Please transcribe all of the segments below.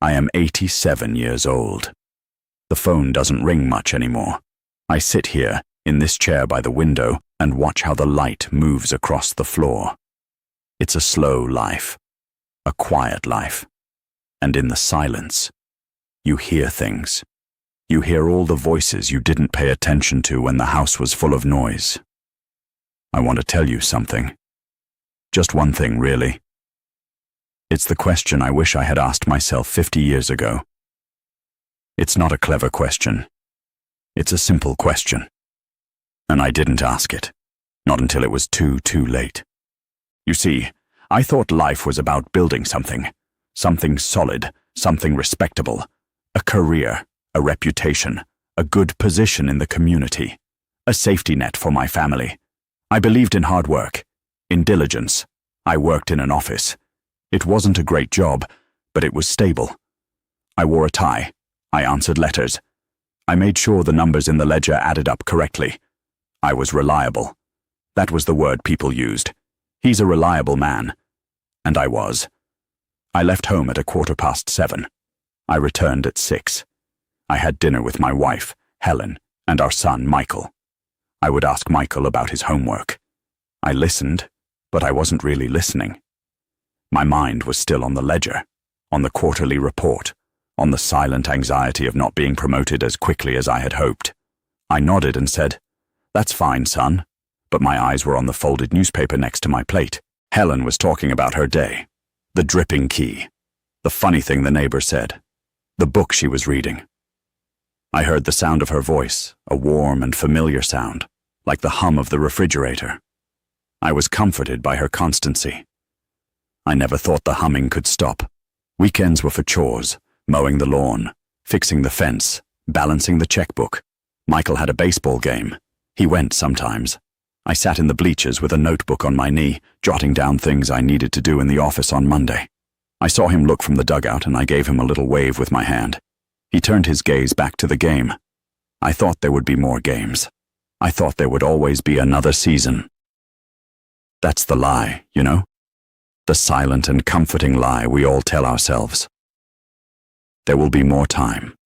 I am 87 years old. The phone doesn't ring much anymore. I sit here, in this chair by the window, and watch how the light moves across the floor. It's a slow life, a quiet life. And in the silence, you hear things. You hear all the voices you didn't pay attention to when the house was full of noise. I want to tell you something. Just one thing, really. It's the question I wish I had asked myself 50 years ago. It's not a clever question. It's a simple question. And I didn't ask it. Not until it was too late. You see, I thought life was about building something. Something solid, something respectable. A career, a reputation, a good position in the community. A safety net for my family. I believed in hard work, in diligence. I worked in an office. It wasn't a great job, but it was stable. I wore a tie. I answered letters. I made sure the numbers in the ledger added up correctly. I was reliable. That was the word people used. He's a reliable man. And I was. I left home at 7:15. I returned at 6. I had dinner with my wife, Helen, and our son, Michael. I would ask Michael about his homework. I listened, but I wasn't really listening. My mind was still on the ledger, on the quarterly report, on the silent anxiety of not being promoted as quickly as I had hoped. I nodded and said, "That's fine, son," but my eyes were on the folded newspaper next to my plate. Helen was talking about her day, the dripping key, the funny thing the neighbor said, the book she was reading. I heard the sound of her voice, a warm and familiar sound, like the hum of the refrigerator. I was comforted by her constancy. I never thought the humming could stop. Weekends were for chores, mowing the lawn, fixing the fence, balancing the checkbook. Michael had a baseball game. He went sometimes. I sat in the bleachers with a notebook on my knee, jotting down things I needed to do in the office on Monday. I saw him look from the dugout and I gave him a little wave with my hand. He turned his gaze back to the game. I thought there would be more games. I thought there would always be another season. That's the lie, you know? The silent and comforting lie we all tell ourselves. There will be more time.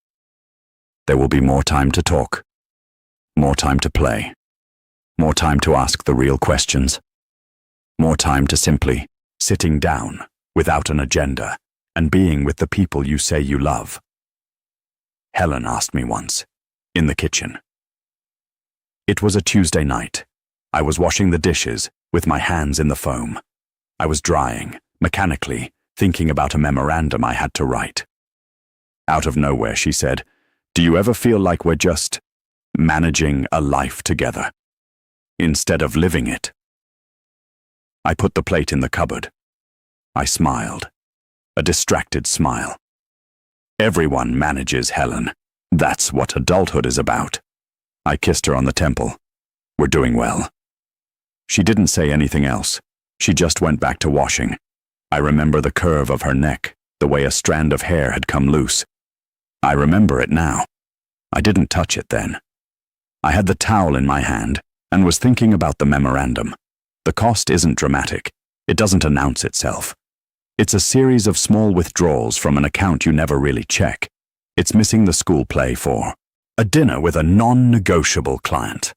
There will be more time to talk. More time to play. More time to ask the real questions. More time to simply sitting down without an agenda and being with the people you say you love. Helen asked me once, in the kitchen. It was a Tuesday night. I was washing the dishes with my hands in the foam. I was drying, mechanically, thinking about a memorandum I had to write. Out of nowhere, she said, "Do you ever feel like we're just managing a life together, instead of living it?" I put the plate in the cupboard. I smiled, a distracted smile. Everyone manages, Helen. That's what adulthood is about. I kissed her on the temple. We're doing well. She didn't say anything else. She just went back to washing. I remember the curve of her neck, the way a strand of hair had come loose. I remember it now. I didn't touch it then. I had the towel in my hand and was thinking about the memorandum. The cost isn't dramatic. It doesn't announce itself. It's a series of small withdrawals from an account you never really check. It's missing the school play for a dinner with a non-negotiable client.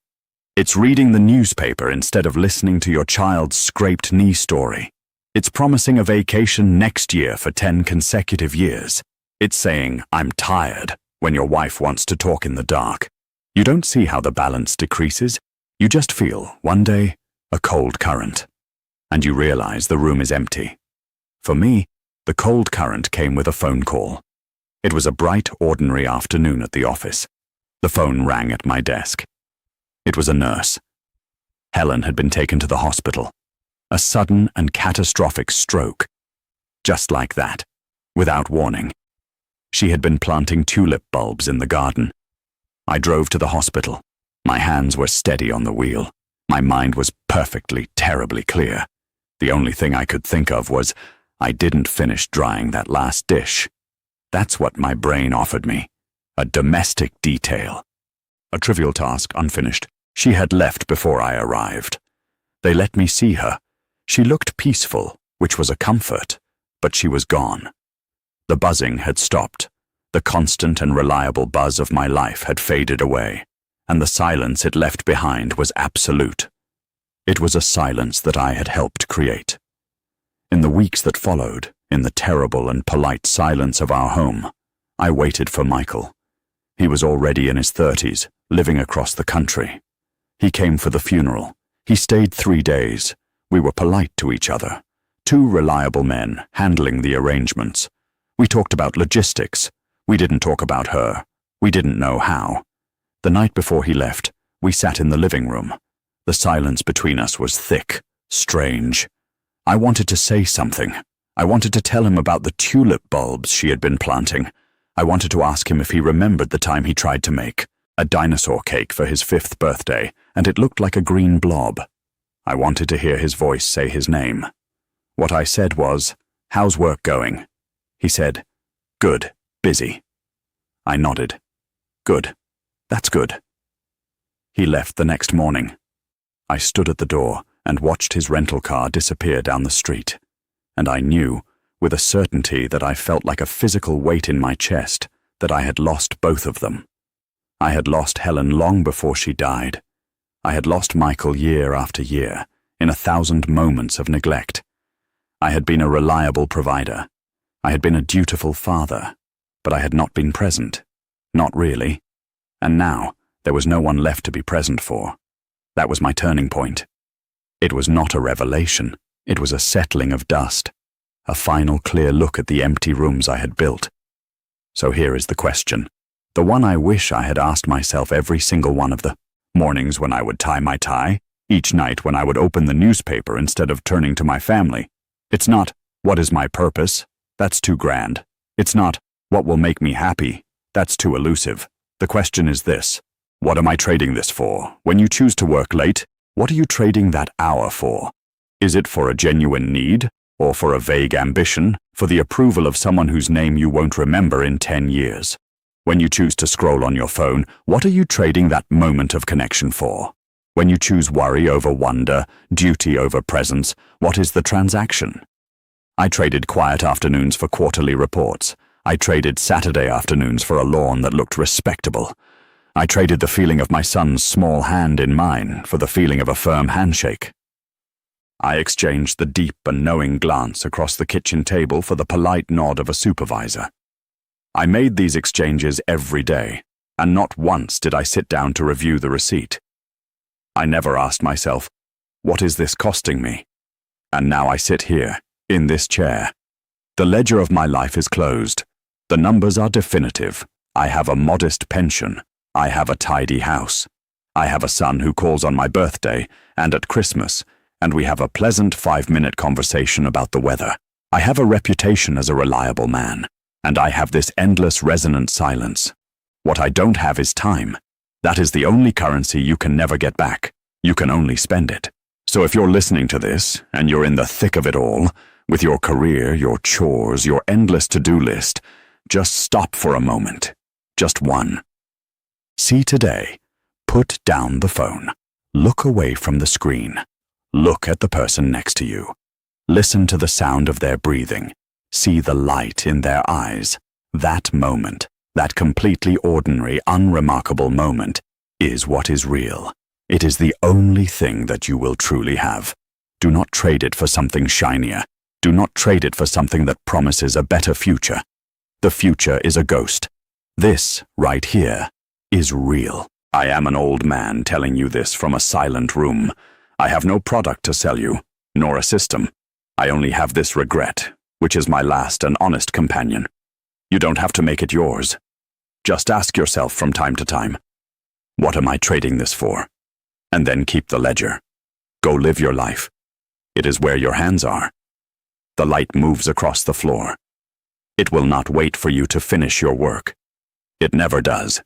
It's reading the newspaper instead of listening to your child's scraped knee story. It's promising a vacation next year for 10 consecutive years. It's saying, "I'm tired," when your wife wants to talk in the dark. You don't see how the balance decreases. You just feel, one day, a cold current. And you realize the room is empty. For me, the cold current came with a phone call. It was a bright, ordinary afternoon at the office. The phone rang at my desk. It was a nurse. Helen had been taken to the hospital. A sudden and catastrophic stroke. Just like that, without warning. She had been planting tulip bulbs in the garden. I drove to the hospital. My hands were steady on the wheel. My mind was perfectly, terribly clear. The only thing I could think of was, I didn't finish drying that last dish. That's what my brain offered me. A domestic detail. A trivial task unfinished. She had left before I arrived. They let me see her. She looked peaceful, which was a comfort, but she was gone. The buzzing had stopped. The constant and reliable buzz of my life had faded away, and the silence it left behind was absolute. It was a silence that I had helped create. In the weeks that followed, in the terrible and polite silence of our home, I waited for Michael. He was already in his 30s, living across the country. He came for the funeral. He stayed 3 days. We were polite to each other. 2 reliable men handling the arrangements. We talked about logistics. We didn't talk about her. We didn't know how. The night before he left, we sat in the living room. The silence between us was thick, strange. I wanted to say something. I wanted to tell him about the tulip bulbs she had been planting. I wanted to ask him if he remembered the time he tried to make a dinosaur cake for his 5th birthday, and it looked like a green blob. I wanted to hear his voice say his name. What I said was, "How's work going?" He said, "Good, busy." I nodded. "Good. That's good." He left the next morning. I stood at the door and watched his rental car disappear down the street, and I knew, with a certainty that I felt like a physical weight in my chest, that I had lost both of them. I had lost Helen long before she died. I had lost Michael year after year, in 1,000 moments of neglect. I had been a reliable provider. I had been a dutiful father, but I had not been present. Not really. And now, there was no one left to be present for. That was my turning point. It was not a revelation. It was a settling of dust. A final clear look at the empty rooms I had built. So here is the question. The one I wish I had asked myself every single one of the mornings when I would tie my tie, each night when I would open the newspaper instead of turning to my family. It's not, what is my purpose? That's too grand. It's not, what will make me happy? That's too elusive. The question is this: what am I trading this for? When you choose to work late, what are you trading that hour for? Is it for a genuine need, or for a vague ambition, for the approval of someone whose name you won't remember in 10 years? When you choose to scroll on your phone, what are you trading that moment of connection for? When you choose worry over wonder, duty over presence, what is the transaction? I traded quiet afternoons for quarterly reports. I traded Saturday afternoons for a lawn that looked respectable. I traded the feeling of my son's small hand in mine for the feeling of a firm handshake. I exchanged the deep and knowing glance across the kitchen table for the polite nod of a supervisor. I made these exchanges every day, and not once did I sit down to review the receipt. I never asked myself, what is this costing me? And now I sit here, in this chair. The ledger of my life is closed. The numbers are definitive. I have a modest pension. I have a tidy house. I have a son who calls on my birthday and at Christmas, and we have a pleasant 5-minute conversation about the weather. I have a reputation as a reliable man, and I have this endless resonant silence. What I don't have is time. That is the only currency you can never get back. You can only spend it. So if you're listening to this, and you're in the thick of it all, with your career, your chores, your endless to-do list, just stop for a moment. Just one. See today. Put down the phone. Look away from the screen. Look at the person next to you. Listen to the sound of their breathing. See the light in their eyes. That moment, that completely ordinary, unremarkable moment, is what is real. It is the only thing that you will truly have. Do not trade it for something shinier. Do not trade it for something that promises a better future. The future is a ghost. This, right here, is real. I am an old man telling you this from a silent room. I have no product to sell you, nor a system. I only have this regret, which is my last and honest companion. You don't have to make it yours. Just ask yourself from time to time, what am I trading this for? And then keep the ledger. Go live your life. It is where your hands are. The light moves across the floor. It will not wait for you to finish your work. It never does.